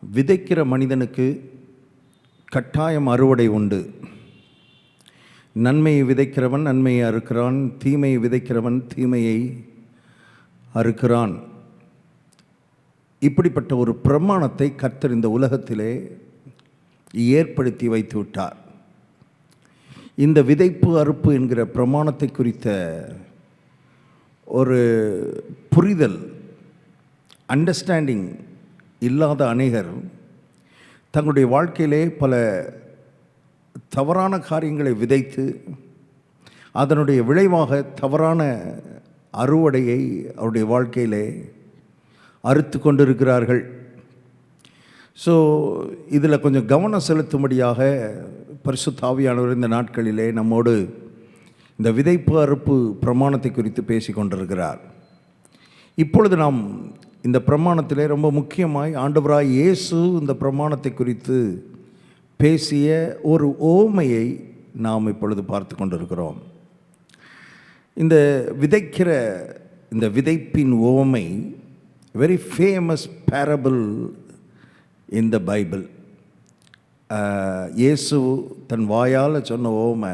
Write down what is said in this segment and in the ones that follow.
விதைக்கிற மனிதனுக்கு கட்டாயம் அறுவடை உண்டு. நன்மையை விதைக்கிறவன் நன்மையை அறுக்கிறான், தீமையை விதைக்கிறவன் தீமையை அறுக்கிறான். இப்படிப்பட்ட ஒரு பிரமாணத்தை கர்த்தர் இந்த உலகத்திலே ஏற்படுத்தி வைத்து விட்டார். இந்த விதைப்பு அறுப்பு என்கிற பிரமாணத்தை குறித்த ஒரு புரிதல், அண்டர்ஸ்டாண்டிங் இல்லாத அநேகர் தங்களுடைய வாழ்க்கையிலே பல தவறான காரியங்களை விதைத்து அதனுடைய விளைவாக தவறான அறுவடையை அவருடைய வாழ்க்கையிலே அறுத்து கொண்டிருக்கிறார்கள். ஸோ இதில் கொஞ்சம் கவனம் செலுத்தும்படியாக பரிசுத்த ஆவியானவர் இந்த நாட்களிலே நம்மோடு இந்த விதைப்பு அறுப்பு பிரமாணத்தை குறித்து பேசி கொண்டிருக்கிறார். இப்பொழுது நாம் இந்த பிரமாணத்திலே ரொம்ப முக்கியமாய் ஆண்டவராய் இயேசு இந்த பிரமாணத்தை குறித்து பேசிய ஒரு ஓமையை நாம் இப்பொழுது பார்த்து கொண்டிருக்கிறோம். இந்த விதைக்கிற இந்த விதைப்பின் ஓமை very famous parable in the Bible. இயேசு தன் வாயால் சொன்ன ஓமை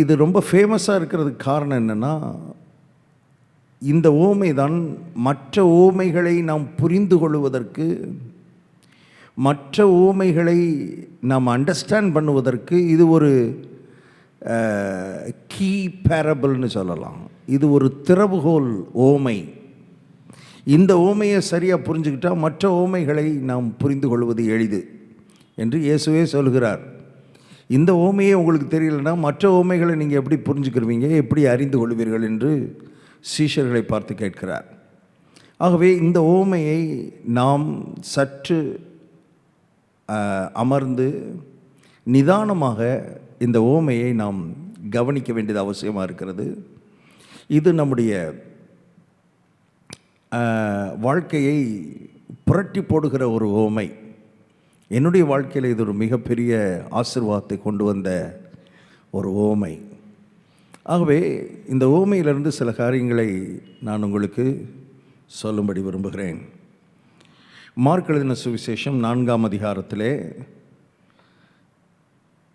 இது ரொம்ப ஃபேமஸாக இருக்கிறதுக்கு காரணம் என்னென்னா, இந்த ஓமை தான் மற்ற ஓமைகளை நாம் புரிந்து கொள்வதற்கு, மற்ற ஓமைகளை நாம் அண்டர்ஸ்டாண்ட் பண்ணுவதற்கு இது ஒரு கீ பேரபிள்னு சொல்லலாம். இது ஒரு திறவுகோல் ஓமை. இந்த ஓமையை சரியாக புரிஞ்சுக்கிட்டால் மற்ற ஓமைகளை நாம் புரிந்து கொள்வது எளிது என்று இயேசுவே சொல்கிறார். இந்த ஓமையே உங்களுக்கு தெரியலைன்னா மற்ற ஓமைகளை நீங்கள் எப்படி புரிஞ்சுக்கிருவீங்க, எப்படி அறிந்து கொள்வீர்கள் என்று சீஷர்களை பார்த்து கேட்கிறார். ஆகவே இந்த ஓமையை நாம் சற்று அமர்ந்து நிதானமாக இந்த ஓமையை நாம் கவனிக்க வேண்டியது அவசியமாக இருக்கிறது. இது நம்முடைய வாழ்க்கையை புரட்டி போடுகிற ஒரு ஓமை. என்னுடைய வாழ்க்கையில் இது ஒரு மிகப்பெரிய ஆசீர்வாதத்தை கொண்டு வந்த ஒரு ஓமை. ஆகவே இந்த ஓமையிலிருந்து சில காரியங்களை நான் உங்களுக்கு சொல்லும்படி விரும்புகிறேன். மார்க் எழுதின சுவிசேஷம் 4ஆம் அதிகாரத்திலே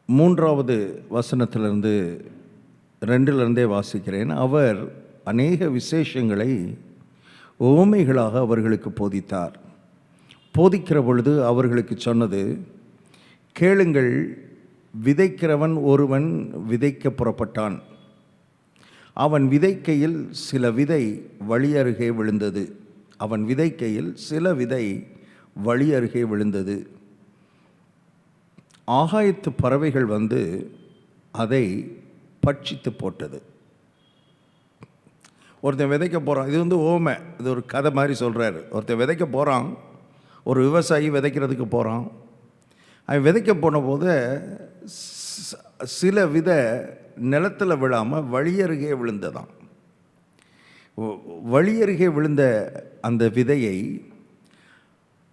3வது வசனத்திலிருந்து 2லிருந்தே வாசிக்கிறேன். அவர் அநேக விசேஷங்களை ஓமைகளாக அவர்களுக்கு போதித்தார். போதிக்கிற பொழுது அவர்களுக்கு சொன்னது, கேளுங்கள், விதைக்கிறவன் ஒருவன் விதைக்க புறப்பட்டான். அவன் விதைக்கையில் சில விதை வழி அருகே விழுந்தது. அவன் விதைக்கையில் சில விதை வழி அருகே விழுந்தது. ஆகாயத்து பறவைகள் வந்து அதை பட்சித்து போட்டது. ஒருத்தன் விதைக்க போகிறான். இது வந்து ஓமை, இது ஒரு கதை மாதிரி சொல்கிறாரு. ஒருத்தன் விதைக்க போகிறான், ஒரு விவசாயி விதைக்கிறதுக்கு போகிறான். அவன் விதைக்க போன போது சில விதை நிலத்தில் விழாமல் வழியருகே விழுந்ததான். வழியருகே விழுந்த அந்த விதையை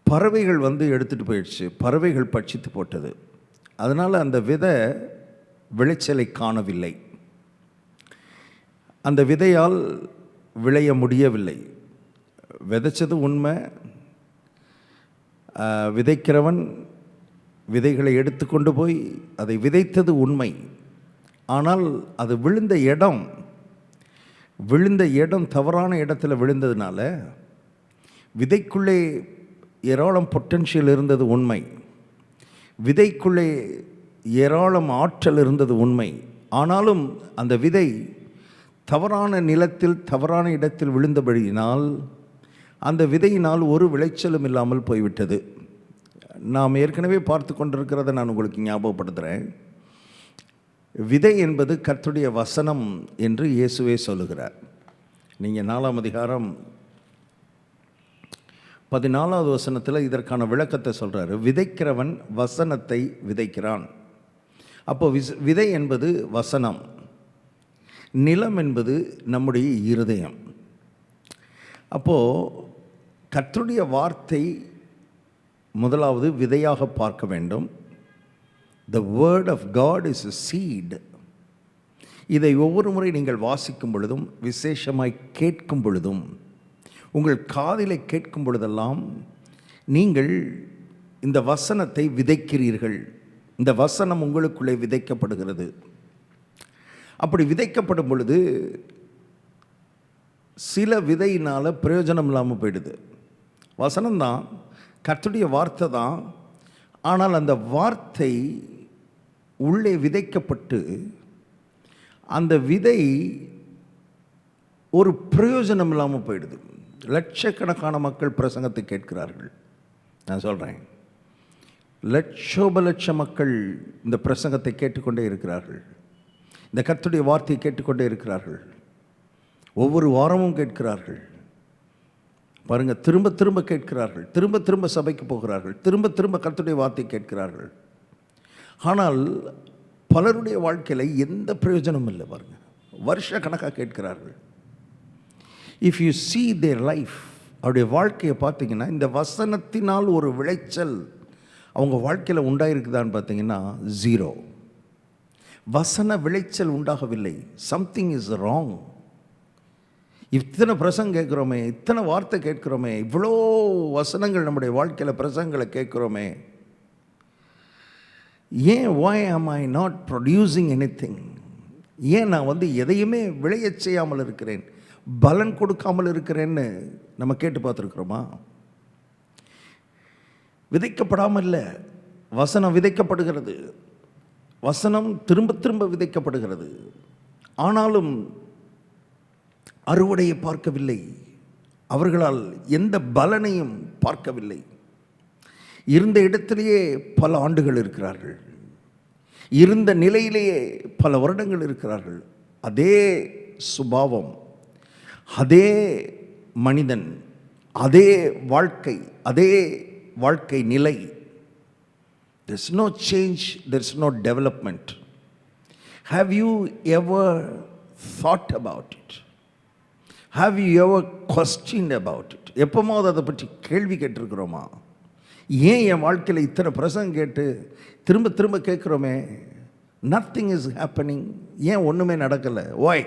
பறவைகள் வந்து எடுத்துகிட்டு போயிடுச்சு. பறவைகள் பட்சித்து போட்டது. அதனால் அந்த விதை விளைச்சலை காணவில்லை. அந்த விதையால் விளைய முடியவில்லை. விதைச்சது உண்மை, விதைக்கிறவன் விதைகளை எடுத்துக்கொண்டு போய் அதை விதைத்தது உண்மை. ஆனால் அது விழுந்த இடம் தவறான இடத்துல விழுந்ததுனால விதைக்குள்ளே ஏராளம் பொட்டன்ஷியல் இருந்தது உண்மை, விதைக்குள்ளே ஏராளம் ஆற்றல் இருந்தது உண்மை. ஆனாலும் அந்த விதை தவறான நிலத்தில் தவறான இடத்தில் விழுந்தபடியினால் அந்த விதையினால் ஒரு விளைச்சலும் இல்லாமல் போய்விட்டது. நாம் ஏற்கனவே பார்த்து கொண்டிருக்கிறத நான் உங்களுக்கு ஞாபகப்படுத்துகிறேன். விதை என்பது கர்த்தருடைய வசனம் என்று இயேசுவே சொல்லுகிறார். நீங்கள் 4ஆம் அதிகாரம் 14வது வசனத்தில் இதற்கான விளக்கத்தை சொல்கிறாரு. விதைக்கிறவன் வசனத்தை விதைக்கிறான். அப்போ விதை என்பது வசனம், நிலம் என்பது நம்முடைய இருதயம். அப்போது கர்த்தருடைய வார்த்தை முதலாவது விதையாக பார்க்க வேண்டும். The word of God is a seed. இதை ஒவ்வொரு முறை நீங்கள் வாசிக்கும் பொழுதும், விசேஷமாய் கேட்கும் பொழுதும், உங்கள் காதிலே கேட்கும் பொழுதெல்லாம் நீங்கள் இந்த வசனத்தை விதைக்கிறீர்கள். இந்த வசனம் உங்களுக்குள்ளே விதைக்கப்படுகிறது. அப்படி விதைக்கப்படும் பொழுது சில விதையினால் பிரயோஜனம் இல்லாமல் போயிடுது. வசனம்தான், கர்த்தருடைய வார்த்தை தான். ஆனால் அந்த வார்த்தை உள்ளே விதைக்கப்பட்டு அந்த விதை ஒரு பிரயோஜனம் இல்லாமல் போயிடுது. லட்சக்கணக்கான மக்கள் பிரசங்கத்தை கேட்கிறார்கள். நான் சொல்கிறேன், லட்சோப மக்கள் இந்த பிரசங்கத்தை கேட்டுக்கொண்டே இருக்கிறார்கள். இந்த கர்த்தருடைய வார்த்தையை கேட்டுக்கொண்டே இருக்கிறார்கள். ஒவ்வொரு வாரமும் கேட்கிறார்கள். பாருங்கள், திரும்ப திரும்ப கேட்கிறார்கள், திரும்ப திரும்ப சபைக்கு போகிறார்கள், திரும்ப திரும்ப கர்த்தருடைய வார்த்தையை கேட்கிறார்கள். ஆனால் பலருடைய வாழ்க்கையில் எந்த பிரயோஜனமும் இல்லை. பாருங்கள், வருஷ கணக்காக கேட்கிறார்கள். If you see their life, அவருடைய வாழ்க்கையை பார்த்தீங்கன்னா, இந்த வசனத்தினால் ஒரு விளைச்சல் அவங்க வாழ்க்கையில் உண்டாயிருக்குதான்னு பார்த்தீங்கன்னா 0. வசன விளைச்சல் உண்டாகவில்லை. Something is wrong. இத்தனை பிரசங்கம் கேட்குறோமே, இத்தனை வார்த்தை கேட்குறோமே, இவ்வளோ வசனங்கள் நம்முடைய வாழ்க்கையில் பிரசங்களை கேட்குறோமே, ஏன் why am I not producing anything? ஏன் நான் எதையுமே விளையச் செய்யாமல் இருக்கிறேன், பலன் கொடுக்காமல் இருக்கிறேன்னு நம்ம கேட்டு பார்த்துருக்குறோமா? விதைக்கப்படாமல் இல்லை, வசனம் விதைக்கப்படுகிறது. வசனம் திரும்ப திரும்ப விதைக்கப்படுகிறது. ஆனாலும் அறுவடையை பார்க்கவில்லை. அவர்களால் எந்த பலனையும் பார்க்கவில்லை. இருந்த இடத்திலேயே பல ஆண்டுகள் இருக்கிறார்கள். இருந்த நிலையிலேயே பல வருடங்கள் இருக்கிறார்கள். அதே சுபாவம், அதே மனிதன், அதே வாழ்க்கை, அதே வாழ்க்கை நிலை. There is no change, there is no development. Have you ever thought about it? Have you ever questioned about it? எப்போமாவது அதை பற்றி கேள்வி கேட்டிருக்கிறோமா? ஏன் என் வாழ்க்கையில் இத்தனை பிரசங்கம் கேட்டு திரும்ப திரும்ப கேட்குறோமே, நத்திங் இஸ் ஹேப்பனிங், ஏன் ஒன்றுமே நடக்கலை? ஒய்?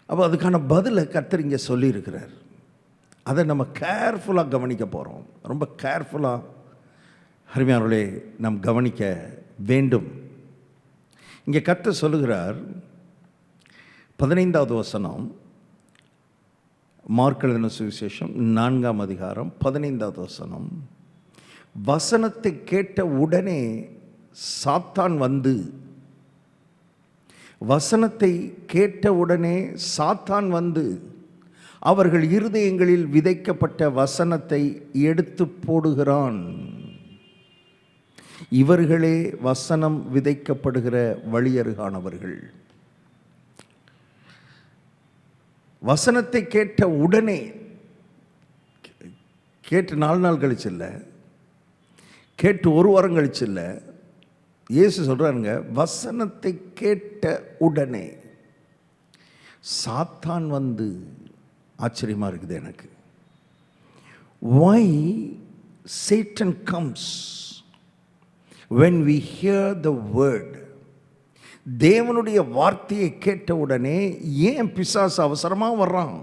அப்போ அதுக்கான பதிலை கர்த்தர் இங்கே சொல்லியிருக்கிறார். அதை நம்ம கேர்ஃபுல்லாக கவனிக்க போகிறோம். ரொம்ப கேர்ஃபுல்லாக அருமையானவர்களே நாம் கவனிக்க வேண்டும். இங்கே கர்த்தர் சொல்லுகிறார், 15வது வசனம், மார்க் எழுதின சுவிசேஷம் 4ஆம் அதிகாரம் 15வது வசனம். வசனத்தை கேட்ட உடனே சாத்தான் வந்து, வசனத்தை கேட்ட உடனே சாத்தான் வந்து அவர்கள் இருதயங்களில் விதைக்கப்பட்ட வசனத்தை எடுத்து போடுகிறான். இவர்களே வசனம் விதைக்கப்படுகிற வழியருகானவர்கள். வசனத்தை கேட்ட உடனே, கேட்டு 4 நாள் கழிச்சு இல்லை, கேட்டு 1 வாரம் கழிச்சு இல்லை, இயேசு சொல்கிறாருங்க, வசனத்தை கேட்ட உடனே சாத்தான் வந்து. ஆச்சரியமாக இருக்குது எனக்கு. Why Satan comes when we hear the word? தேவனுடைய வார்த்தையை கேட்ட உடனே ஏன் பிசாசு அவசரமாக வர்றான்?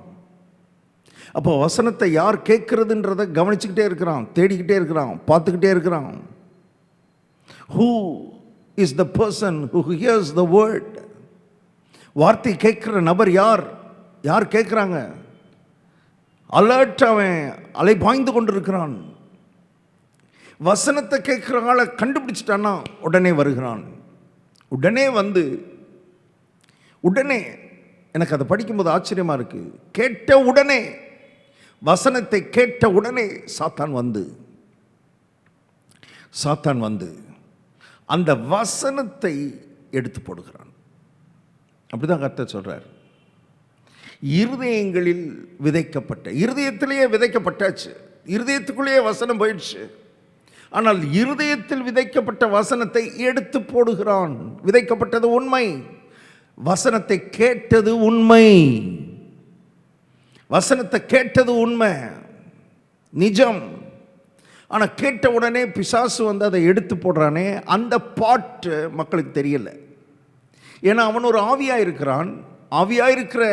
அப்போ வசனத்தை யார் கேட்கறதுன்றதை கவனிச்சுக்கிட்டே இருக்கிறான், தேடிக்கிட்டே இருக்கிறான், பார்த்துக்கிட்டே இருக்கிறான். Who is the person who hears the word? வார்த்தை கேட்கிற நபர் யார்? யார் கேட்குறாங்க? அலர்ட், அவன் அலை பாய்ந்து கொண்டிருக்கிறான். வசனத்தை கேட்குற ஆளை கண்டுபிடிச்சிட்டான்னா உடனே வருகிறான். உடனே வந்து, உடனே, எனக்கு அதை படிக்கும்போது ஆச்சரியமாக இருக்குது. கேட்ட உடனே, வசனத்தை கேட்ட உடனே சாத்தான் வந்து அந்த வசனத்தை எடுத்து போடுகிறான். அப்படிதான் கர்த்தர் சொல்றார். இருதயங்களில் விதைக்கப்பட்ட, இருதயத்திலேயே விதைக்கப்பட்டாச்சு, இருதயத்துக்குள்ளேயே வசனம் போயிடுச்சு. ஆனால் இருதயத்தில் விதைக்கப்பட்ட வசனத்தை எடுத்து போடுகிறான். விதைக்கப்பட்டது உண்மை, வசனத்தை கேட்டது உண்மை, வசனத்தை கேட்டது உண்மை, நிஜம். ஆனால் கேட்ட உடனே பிசாசு வந்து அதை எடுத்து போடுறானே, அந்த பாட்டு மக்களுக்கு தெரியல. ஏன்னா அவன் ஒரு ஆவியாக இருக்கிறான், ஆவியாயிருக்கிற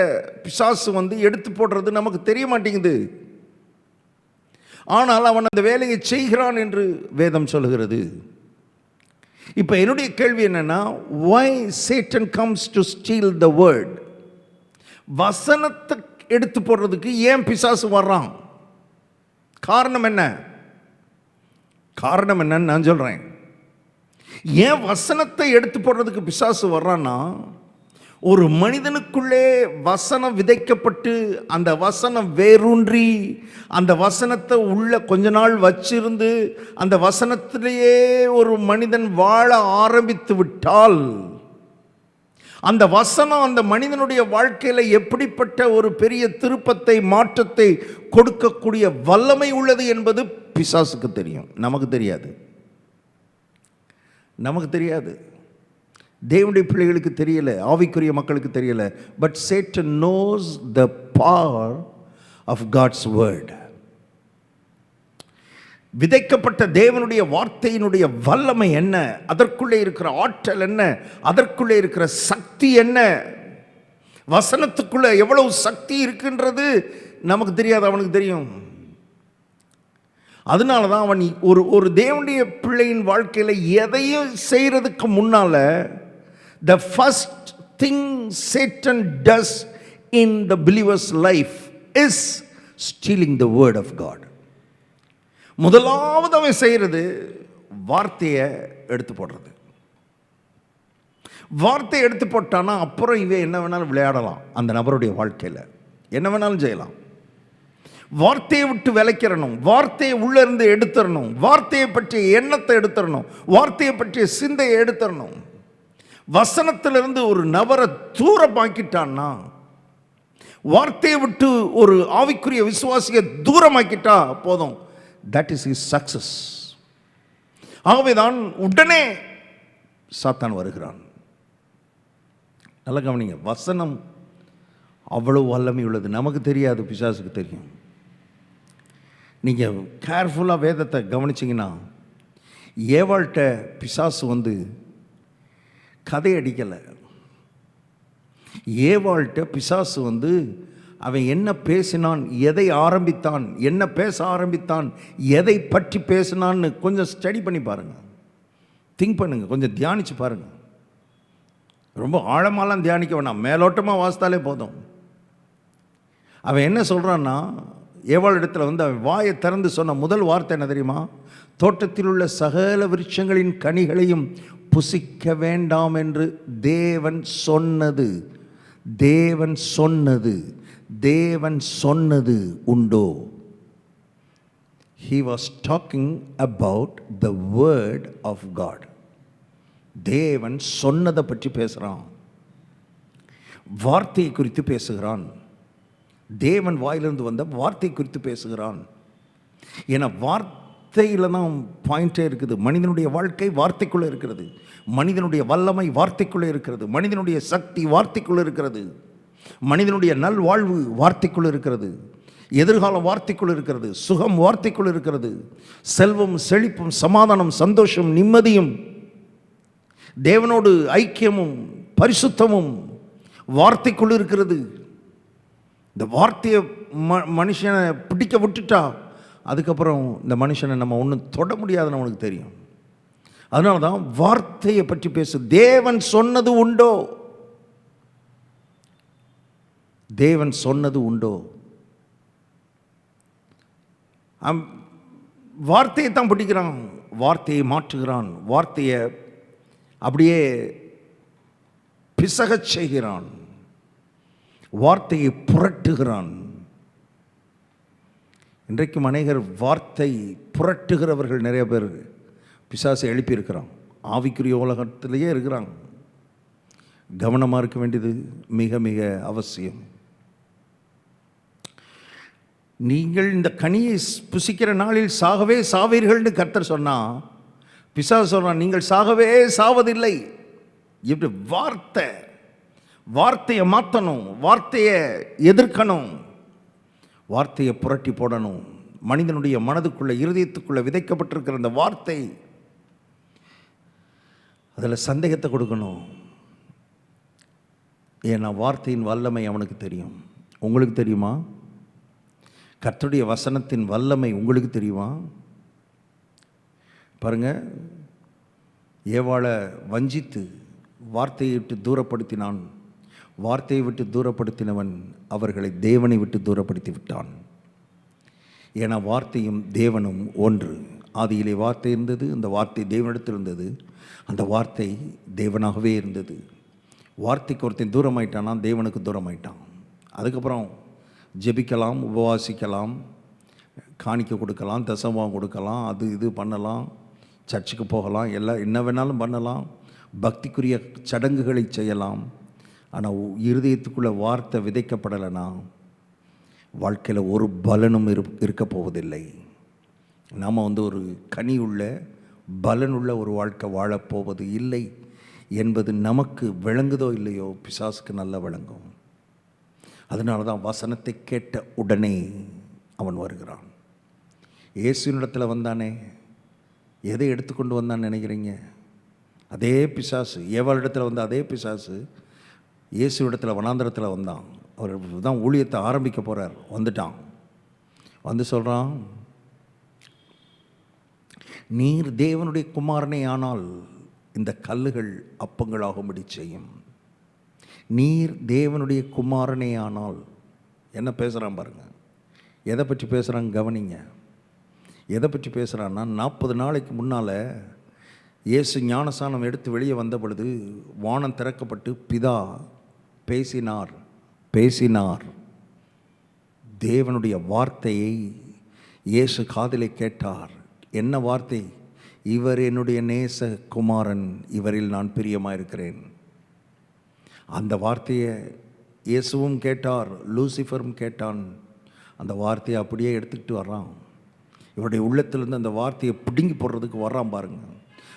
பிசாசு எடுத்து போடுறது நமக்கு தெரிய மாட்டேங்குது. ஆனால் அவன் அந்த வேலையை செய்கிறான் என்று வேதம் சொல்லுகிறது. இப்போ என்னுடைய கேள்வி என்னன்னா, why Satan comes to steal the word? வசனத்தை எடுத்து போடுறதுக்கு ஏன் பிசாசு வர்றான்? காரணம் என்ன? காரணம் என்னன்னு நான் சொல்றேன். ஏன் வசனத்தை எடுத்து போடுறதுக்கு பிசாசு வர்றான்னா, ஒரு மனிதனுக்குள்ளே வசனம் விதைக்கப்பட்டு அந்த வசனம் வேரூன்றி அந்த வசனத்தை உள்ள கொஞ்ச நாள் வச்சிருந்து அந்த வசனத்திலேயே ஒரு மனிதன் வாழ ஆரம்பித்து விட்டால், அந்த வசனம் அந்த மனிதனுடைய வாழ்க்கையில் எப்படிப்பட்ட ஒரு பெரிய திருப்பத்தை மாற்றத்தை கொடுக்கக்கூடிய வல்லமை உள்ளது என்பது பிசாசுக்கு தெரியும். நமக்கு தெரியாது. நமக்கு தெரியாது. தேவனுடைய பிள்ளைகளுக்கு தெரியல, ஆவிக்குரிய மக்களுக்கு தெரியல. But Satan knows the power of God's word. விதைக்கப்பட்ட தேவனுடைய வார்த்தையினுடைய வல்லமை என்ன, அதற்குள்ளே இருக்கிற ஆற்றல் என்ன, அதற்குள்ளே இருக்கிற சக்தி என்ன, வசனத்துக்குள்ள எவ்வளவு சக்தி இருக்கின்றது நமக்கு தெரியாது, அவனுக்கு தெரியும். அதனால தான் அவன் ஒரு தேவனுடைய பிள்ளையின் வாழ்க்கையில் எதையும் செய்கிறதுக்கு முன்னால் the first thing Satan does in the believer's life is stealing the word of God. முதலாவது அவன் செய்கிறது வார்த்தையை எடுத்து போடுறது. வார்த்தையை எடுத்து போட்டானா அப்புறம் இவன் என்ன வேணாலும் விளையாடலாம், அந்த நபருடைய வாழ்க்கையில் என்ன வேணாலும் செய்யலாம். வார்த்தையை விட்டு விலைக்கிறணும், வார்த்தையை உள்ள இருந்து எடுத்துடணும், வார்த்தையை பற்றிய எண்ணத்தை எடுத்துடணும், வார்த்தையை பற்றிய சிந்தையை எடுத்துடணும். வசனத்திலிருந்து ஒரு நபரை தூரமாக்கிட்டான்னா, வார்த்தையை விட்டு ஒரு ஆவிக்குரிய விசுவாசியை தூரமாக்கிட்டா போதும், தட் இஸ் ஹிஸ் சக்சஸ். ஆகவேதான் உடனே சாத்தான் வருகிறான். நல்ல கவனிங்க, வசனம் அவ்வளவு வல்லமை உள்ளது. நமக்கு தெரியாது, பிசாசுக்கு தெரியும். நீங்கள் கேர்ஃபுல்லாக வேதத்தை கவனிச்சிங்கன்னா, ஏவாள்கிட்ட பிசாசு கதை அடிக்கலை. ஏவாள்கிட்ட பிசாசு அவன் என்ன பேசினான், எதை ஆரம்பித்தான், என்ன பேச ஆரம்பித்தான், எதை பற்றி பேசினான்னு கொஞ்சம் ஸ்டடி பண்ணி பாருங்கள், திங்க் பண்ணுங்கள், கொஞ்சம் தியானித்து பாருங்கள். ரொம்ப ஆழமாலாம் தியானிக்க வேணாம், மேலோட்டமாக வாசித்தாலே போதும். அவன் என்ன சொல்கிறான்னா, ஏவாள் இடத்துல அவன் வாயை திறந்து சொன்ன முதல் வார்த்தை என்ன தெரியுமா? தோட்டத்தில் உள்ள சகல விருட்சங்களின் கனிகளையும் புசிக்க வேண்டாம் என்று தேவன் சொன்னது, தேவன் சொன்னது, தேவன் சொன்னது உண்டோ? He was talking about the word of God. தேவன் சொன்னதை பற்றி பேசுகிறான், வார்த்தையை குறித்து பேசுகிறான். தேவன் வாயிலிருந்து வந்த வார்த்தை குறித்து பேசுகிறான். ஏன்னா வார்த்தையில் தான் பாயிண்டே இருக்குது. மனிதனுடைய வாழ்க்கை வார்த்தைக்குள்ளே இருக்கிறது, மனிதனுடைய வல்லமை வார்த்தைக்குள்ளே இருக்கிறது, மனிதனுடைய சக்தி வார்த்தைக்குள்ளே இருக்கிறது, மனிதனுடைய நல்வாழ்வு வார்த்தைக்குள்ளே இருக்கிறது, எதிர்காலம் வார்த்தைக்குள்ளே இருக்கிறது, சுகம் வார்த்தைக்குள்ளே இருக்கிறது, செல்வம் செழிப்பும் சமாதானம் சந்தோஷம் நிம்மதியும் தேவனோடு ஐக்கியமும் பரிசுத்தமும் வார்த்தைக்குள்ளே இருக்கிறது. இந்த வார்த்தையை மனுஷனை பிடிக்க விட்டுட்டா அதுக்கப்புறம் இந்த மனுஷனை நம்ம ஒன்றும் தொட முடியாதுன்னு அவனுக்கு தெரியும். அதனால தான் வார்த்தையை பற்றி பேசு. தேவன் சொன்னது உண்டோ, தேவன் சொன்னது உண்டோ. வார்த்தையை தான் பிடிக்கிறான், வார்த்தையை மாற்றுகிறான், வார்த்தையை அப்படியே பிசகச் செய்கிறான், வார்த்தையை புரட்டுகிறான். இன்றைக்கும் அநேகர் வார்த்தை புரட்டுகிறவர்கள் நிறைய பேர் பிசாசை எழுப்பியிருக்கிறான். ஆவிக்குரிய உலகத்திலேயே இருக்கிறாங்க. கவனமாக இருக்க வேண்டியது மிக மிக அவசியம். நீங்கள் இந்த கனியை புசிக்கிற நாளில் சாகவே சாவீர்கள்னு கர்த்தர் சொன்னால், பிசாசு சொல்கிறான் நீங்கள் சாகவே சாவதில்லை. இப்படி வார்த்தையை மாற்றணும், வார்த்தையை எதிர்க்கணும், வார்த்தையை புரட்டி போடணும். மனிதனுடைய மனதுக்குள்ளே இருதயத்துக்குள்ளே விதைக்கப்பட்டிருக்கிற அந்த வார்த்தை, அதில் சந்தேகத்தை கொடுக்கணும். ஏன்னா வார்த்தையின் வல்லமை அவனுக்கு தெரியும். உங்களுக்கு தெரியுமா? கர்த்தருடைய வசனத்தின் வல்லமை உங்களுக்கு தெரியுமா? பாருங்க, ஏவாளை வஞ்சித்து வார்த்தையை விட்டு தூரப்படுத்தினான். வார்த்தையை விட்டு தூரப்படுத்தினவன் அவர்களை தேவனை விட்டு தூரப்படுத்தி விட்டான். ஏன்னா வார்த்தையும் தேவனும் ஒன்று. ஆதியிலே வார்த்தை இருந்தது, அந்த வார்த்தை தேவனிடத்தில் இருந்தது, அந்த வார்த்தை தேவனாகவே இருந்தது. வார்த்தைக்கு ஒருத்தன் தூரமாயிட்டானா தேவனுக்கு தூரமாயிட்டான். அதுக்கப்புறம் ஜெபிக்கலாம், உபவாசிக்கலாம், காணிக்க கொடுக்கலாம், தசமம் கொடுக்கலாம், அது இது பண்ணலாம், சர்ச்சுக்கு போகலாம், எல்லாம் என்ன வேணாலும் பண்ணலாம், பக்திக்குரிய சடங்குகளை செய்யலாம். ஆனால் இருதயத்துக்குள்ளே வார்த்தை விதைக்கப்படலைன்னா வாழ்க்கையில் ஒரு பலனும் இருக்க போவதில்லை. நாம் ஒரு கனியுள்ள பலனுள்ள ஒரு வாழ்க்கை வாழப்போவது இல்லை என்பது நமக்கு விளங்குதோ இல்லையோ, பிசாசுக்கு நல்லா விளங்கும். அதனால தான் வசனத்தை கேட்ட உடனே அவன் வருகிறான். இயேசுவினிடத்தில் வந்தானே, எதை எடுத்துக்கொண்டு வந்தான்னு நினைக்கிறீங்க? அதே பிசாசு. ஏவாளிடத்தில் வந்த அதே பிசாசு இயேசுவிடத்தில் வனாந்தரத்தில் வந்தான். அவர் தான் ஊழியத்தை ஆரம்பிக்க போகிறார். வந்துட்டான். வந்து சொல்கிறான், நீர் தேவனுடைய குமாரனே ஆனால் இந்த கல்லுகள் அப்பங்களாகும்படி செய்யும். நீர் தேவனுடைய குமாரனே ஆனால். என்ன பேசுகிறான் பாருங்க. எதை பற்றி பேசுகிறாங்க கவனிங்க. எதை பற்றி பேசுகிறான்னா, 40 நாளைக்கு முன்னால் இயேசு ஞானசானம் எடுத்து வெளியே வந்த பொழுது வானம் திறக்கப்பட்டு பிதா பேசினார். தேவனுடைய வார்த்தையை இயேசு காதிலே கேட்டார். என்ன வார்த்தை? இவர் என்னுடைய நேச குமாரன், இவரில் நான் பிரியமாயிருக்கிறேன். அந்த வார்த்தையை இயேசுவும் கேட்டார், லூசிஃபரும் கேட்டான். அந்த வார்த்தையை அப்படியே எடுத்துக்கிட்டு வர்றான். இவருடைய உள்ளத்திலிருந்து அந்த வார்த்தையை பிடுங்கி போடுறதுக்கு வர்றான் பாருங்க.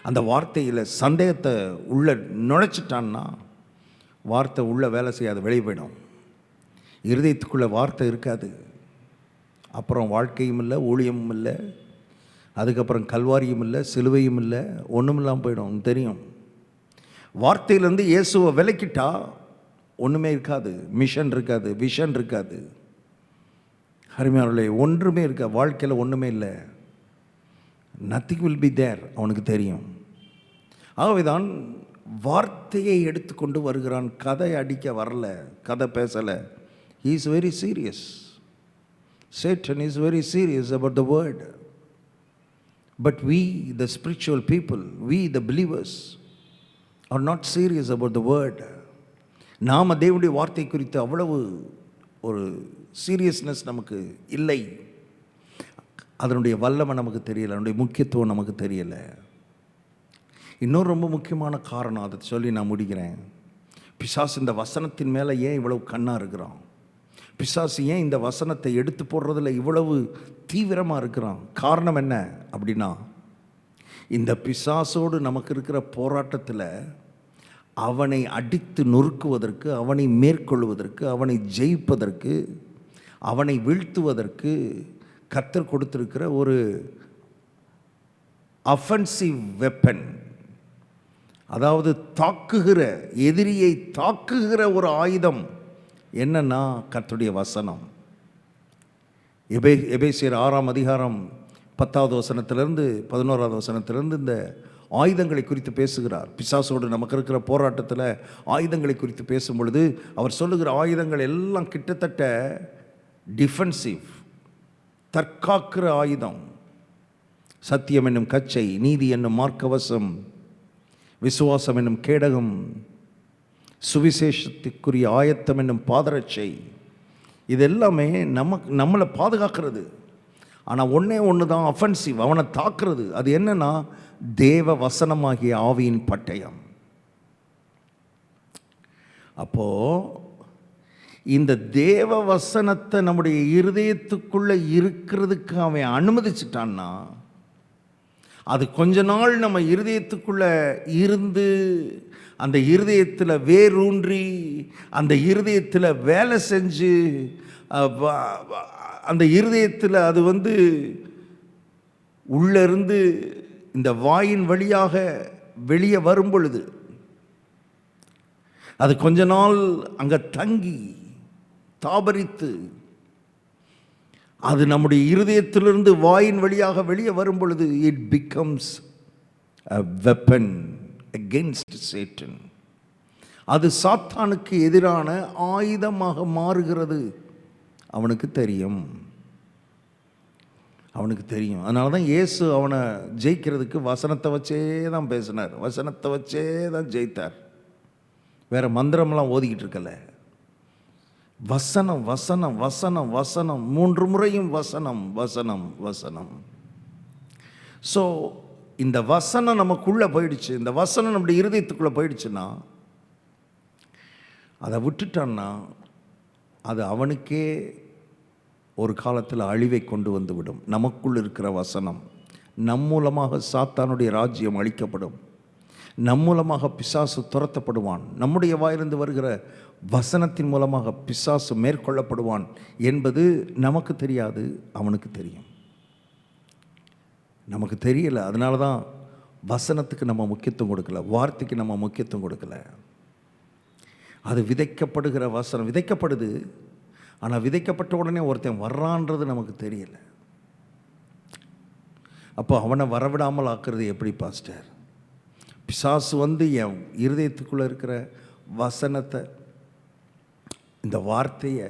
அந்த வார்த்தையில் சந்தேகத்தை உள்ள நுழைச்சிட்டான்னா வார்த்தை உள்ள வேலை செய்யாது, வெளியே போயிடும். இருதயத்துக்குள்ளே வார்த்தை இருக்காது. அப்புறம் வாழ்க்கையும் இல்லை, ஊழியமும் இல்லை, அதுக்கப்புறம் கல்வாரியும் இல்லை, சிலுவையும் இல்லை, ஒன்றும் இல்லாமல் போயிடும். தெரியும். வார்த்தையிலேருந்து இயேசுவை விலக்கிட்டா ஒன்றுமே இருக்காது. மிஷன் இருக்காது, விஷன் இருக்காது. அருமையானவர்களே, ஒன்றுமே இருக்காது. வாழ்க்கையில் ஒன்றுமே இல்லை. Nothing will be there. அவனுக்கு தெரியும். ஆகவே தான் வார்த்தையை எடுத்துக்கொண்டு வருகிறான். கதை அடிக்க வரல, கதை பேசலை. he is very serious. Satan is very serious about the word. But we, the spiritual people, we the believers, are not serious about the word. நாம் தேவனுடைய வார்த்தை குறித்து அவ்வளவு ஒரு சீரியஸ்னஸ் நமக்கு இல்லை. அதனுடைய வல்லமை நமக்கு தெரியலை, அதனுடைய முக்கியத்துவம் நமக்கு தெரியலை. இன்னொரு ரொம்ப முக்கியமான காரணம், அதை சொல்லி நான் முடிக்கிறேன். பிசாசு இந்த வசனத்தின் மேலே ஏன் இவ்வளவு கண்ணாக இருக்கிறான்? பிசாசு ஏன் இந்த வசனத்தை எடுத்து போடுறதில் இவ்வளவு தீவிரமாக இருக்கிறான்? காரணம் என்ன அப்படின்னா, இந்த பிசாசோடு நமக்கு இருக்கிற போராட்டத்தில் அவனை அடித்து நொறுக்குவதற்கு, அவனை மேற்கொள்வதற்கு, அவனை ஜெயிப்பதற்கு, அவனை வீழ்த்துவதற்கு கர்த்தர் கொடுத்திருக்கிற ஒரு அஃபென்சிவ் வெப்பன், அதாவது தாக்குகிற, எதிரியை தாக்குகிற ஒரு ஆயுதம் என்னன்னா கர்த்தருடைய வசனம். எபேசியர் 6ஆம் அதிகாரம் 10வது வசனத்திலிருந்து 11வது வசனத்திலிருந்து இந்த ஆயுதங்களை குறித்து பேசுகிறார். பிசாசோடு நமக்கு இருக்கிற போராட்டத்தில் ஆயுதங்களை குறித்து பேசும் பொழுது அவர் சொல்லுகிற ஆயுதங்கள் எல்லாம் கிட்டத்தட்ட டிஃபென்சிவ், தற்காக்கிற ஆயுதம். சத்தியம் என்னும் கச்சை, நீதி என்னும் மார்க்கவசம், விசுவாசம் என்னும் கேடகம், சுவிசேஷத்துக்குரிய ஆயத்தம் என்னும் பாதரட்சை. இது எல்லாமே நம்மளை பாதுகாக்கிறது. ஆனால் ஒன்று தான் அஃபென்சிவ், அவனை தாக்குறது. அது என்னன்னா தேவ வசனமாகிய ஆவியின் பட்டயம். அப்போ இந்த தேவ வசனத்தை நம்முடைய இருதயத்துக்குள்ள இருக்கிறதுக்கு அவன் அனுமதிச்சிட்டான்னா, அது கொஞ்ச நாள் நம்ம இருதயத்துக்குள்ள இருந்து அந்த இருதயத்தில் வேரூன்றி அந்த இருதயத்தில் வேலை செஞ்சு அந்த இருதயத்தில் அது உள்ளிருந்து இந்த வாயின் வழியாக வெளியே வரும் பொழுது அது கொஞ்ச நாள் அங்கே தங்கி தாபரித்து அது நம்முடைய இருதயத்திலிருந்து வாயின் வழியாக வெளியே வரும் பொழுது it becomes a weapon against Satan. அது சாத்தானுக்கு எதிரான ஆயுதமாக மாறுகிறது. அவனுக்கு தெரியும். அதனால தான் இயேசு அவனை ஜெயிக்கிறதுக்கு வசனத்தை வச்சே தான் பேசினார், வசனத்தை வச்சே தான் ஜெயித்தார். வேற மந்திரம்லாம் ஓதிக்கிட்டு இருக்கல. வசனம் வசனம் வசனம் வசனம், 3 முறையும் வசனம் வசனம் வசனம். ஸோ இந்த வசனம் நமக்குள்ளே போயிடுச்சு, இந்த வசனம் நம்முடைய இருதயத்துக்குள்ளே போயிடுச்சுன்னா, அதை விட்டுட்டான்னா அது அவனுக்கே ஒரு காலத்தில் அழிவை கொண்டு வந்து விடும். நமக்குள் இருக்கிற வசனம் நம் மூலமாக சாத்தானுடைய ராஜ்யம் அழிக்கப்படும், நம் மூலமாக பிசாசு துரத்தப்படுவான், நம்முடைய வாயிலிருந்து வருகிற வசனத்தின் மூலமாக பிசாசு மேற்கொள்ளப்படுவான் என்பது நமக்கு தெரியாது, அவனுக்கு தெரியும். நமக்கு தெரியலை. அதனால தான் வசனத்துக்கு நம்ம முக்கியத்துவம் கொடுக்கல, வார்த்தைக்கு நம்ம முக்கியத்துவம் கொடுக்கல. அது விதைக்கப்படுகிற வசனம் விதைக்கப்படுது, ஆனால் விதைக்கப்பட்ட உடனே ஒருத்தன் வர்றான்றது நமக்கு தெரியலை. அப்போ அவனை வரவிடாமல் ஆக்குறது எப்படி பாஸ்டர்? பிசாசு வந்து என் இருதயத்துக்குள்ளே இருக்கிற வசனத்தை, இந்த வார்த்தையை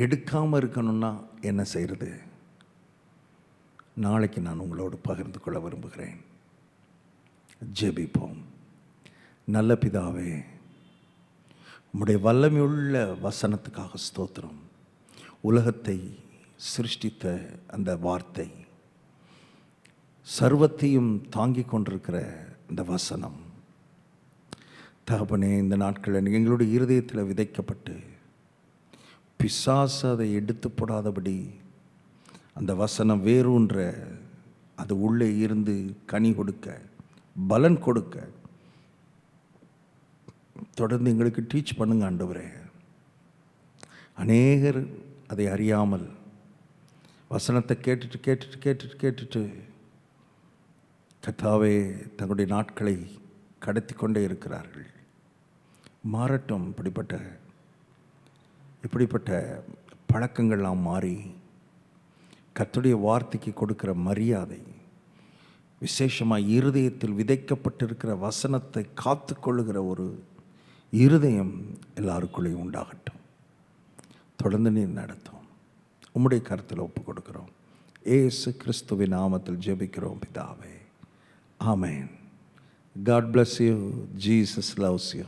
எடுக்காமல் இருக்கணும்னா என்ன செய்கிறது? நாளைக்கு நான் உங்களோடு பகிர்ந்து கொள்ள விரும்புகிறேன். ஜெபிப்போம். நல்ல பிதாவே, உம்முடைய வல்லமையுள்ள வசனத்துக்காக ஸ்தோத்திரம். உலகத்தை சிருஷ்டித்த அந்த வார்த்தை, சர்வத்தையும் தாங்கி கொண்டிருக்கிற இந்த வசனம் தகப்பனே, இந்த நாட்களில் எங்களுடைய இருதயத்தில் விதைக்கப்பட்டு பிசாசு அதை எடுத்து போடாதபடி அந்த வசனம் வேரூன்ற, அது உள்ளே இருந்து கனி கொடுக்க, பலன் கொடுக்க தொடர்ந்து எங்களுக்கு டீச் பண்ணுங்க ஆண்டவரே. அநேகர் அதை அறியாமல் வசனத்தை கேட்டுட்டு கேட்டுட்டு கேட்டுட்டு கேட்டுட்டு கர்த்தாவே தங்களுடைய நாட்களை கடத்தி கொண்டே இருக்கிறார்கள். மாறட்டும். இப்படிப்பட்ட பழக்கங்கள்லாம் மாறி கர்த்தருடைய வார்த்தைக்கு கொடுக்கிற மரியாதை, விசேஷமாக இருதயத்தில் விதைக்கப்பட்டிருக்கிற வசனத்தை காத்து கொள்ளுகிற ஒரு இருதயம் எல்லாருக்குள்ளேயும் உண்டாகட்டும். தொடர்ந்து நீர் நடத்தும். உம்முடைய கருத்தில் ஒப்பு கொடுக்கிறோம். ஏசு கிறிஸ்துவின் நாமத்தில் ஜெபிக்கிறோம் பிதாவே. ஆமென். God bless you. Jesus loves you.